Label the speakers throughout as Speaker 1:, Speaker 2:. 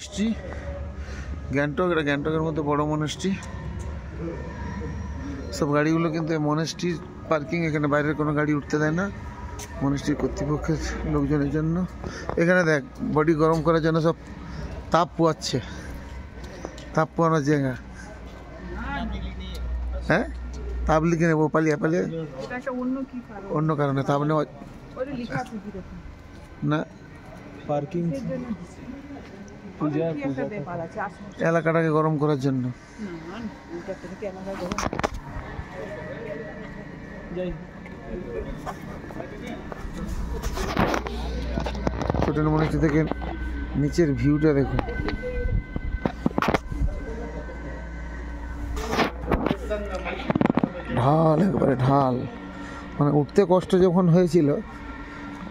Speaker 1: Monastery Gangtok, এটা গ্যাংটকের মধ্যে বড় মনেস্ট্রি। সব গাড়িগুলো কিন্তু মনেস্ট্রির পার্কিং, এখানে বাইরের কোনো গাড়ি উঠতে দেয় না মনেস্ট্রির কর্তৃপক্ষের লোকজনের জন্য। এখানে দেখ বডি গরম করার জন্য সব তাপ পোয়াচ্ছে, তাপ পোয়ানোর জায়গা। হ্যাঁ, তাপ লিখে নেবো পালিয়ে পালিয়ে, অন্য কারণে তাপ নেওয়া না। পার্কিং এলাকাটাকে গরম করার জন্য। ছোট মনেস্ট্রি থেকে নিচের ভিউটা দেখুন। ঢাল, একবারে ঢাল, মানে উঠতে কষ্ট যখন হয়েছিল,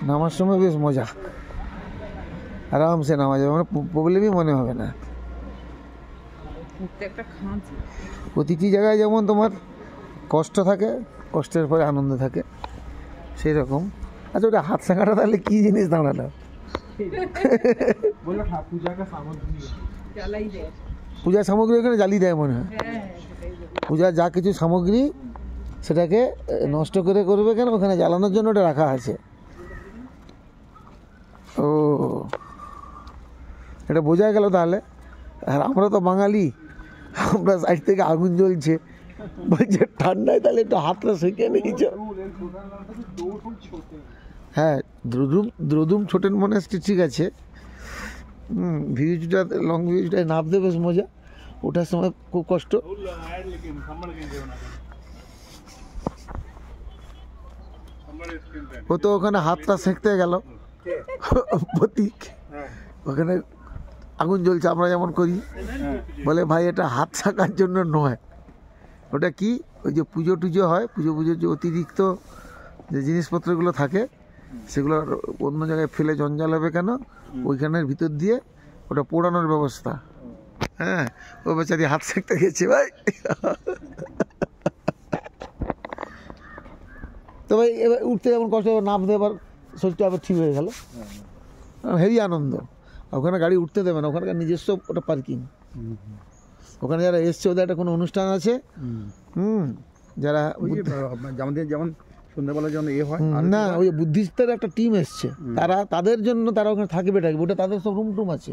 Speaker 1: নামার সময় বেশ মজা, আরামসে নামা যাবে, মানে প্রবলেমই মনে হবে না। প্রতিটি জায়গায় যেমন তোমার কষ্ট থাকে, কষ্টের পরে আনন্দ থাকে, সেই রকম। আচ্ছা, ওটা হাত শাঁখাটা তাহলে কি জিনিস দাঁড়ালো? পূজার সামগ্রী এখানে জ্বালিয়ে দেয় মনে হয়। পূজার যা কিছু সামগ্রী সেটাকে নষ্ট করে করবে কেন, ওখানে জ্বালানোর জন্য ওটা রাখা আছে। ও, এটা বোঝা গেল তাহলে। আর আমরা তো বাঙালি, আমরা সাইড থেকে আগুন জ্বলছে, বলছে ঠান্ডায় তাহলে একটু হাতটা সেঁকে নিয়েছ। হ্যাঁ, দ্রুদুম ছোটেন মনেস্ট্রি ঠিক আছে। ভিউজটা, লং ভিউজটায় নামতে বেশ মজা, ওঠার সময় খুব কষ্ট। ও তো ওখানে হাতটা সেঁকতে গেল, প্রতীক ওখানে আগুন জ্বলছে, আমরা যেমন করি, বলে ভাই এটা হাত শাঁকার জন্য নয়, ওটা কি ওই যে পুজো টুজো হয়, পুজোর যে অতিরিক্ত যে জিনিসপত্রগুলো থাকে সেগুলো অন্য জায়গায় ফেলে জঞ্জাল হবে কেন, ওইখানের ভিতর দিয়ে ওটা পোড়ানোর ব্যবস্থা। হ্যাঁ, ও বেচারি হাত সেঁকতে গেছে ভাই। তো ভাই এবার উঠতে যেমন কষ্ট, নামতে এবার শরীরটা আবার ঠিক হয়ে গেল, হেভি আনন্দ। ওখানে গাড়ি উঠতে দেবে না, ওখানকার নিজস্ব ওটা পার্কিং। ওখানে যারা এসছে, ওদের একটা কোনো অনুষ্ঠান আছে, যারা
Speaker 2: আমাদের যেমন সন্ধ্যাবেলা যখন হয়
Speaker 1: না, ওই বুদ্ধিস্টের একটা টিম এসছে, তারা তাদের জন্য তারা ওখানে থাকবে, ওটা তাদের সব রুম টুম আছে।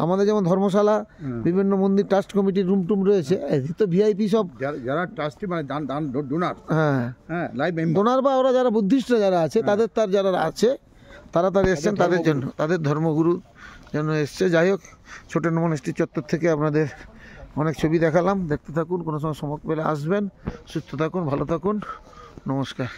Speaker 1: আমাদের যেমন ধর্মশালা, বিভিন্ন মন্দির ট্রাস্ট কমিটির রুম টুম রয়েছে, তো ভিআইপি সব
Speaker 2: যারা ট্রাস্টি মানে দান ডোনার,
Speaker 1: হ্যাঁ লাইভ ডোনার, বা ওরা যারা বুদ্ধিস্টরা যারা আছে, তাদের তার যারা আছে তারা এসছেন তাদের জন্য, তাদের ধর্মগুরু জন্য এসছে। যাই হোক, ছোটেন মনেস্ট্রি চত্বর থেকে আপনাদের অনেক ছবি দেখালাম, দেখতে থাকুন, কোনো সময় সময় পেলে আসবেন। সুস্থ থাকুন, ভালো থাকুন, নমস্কার।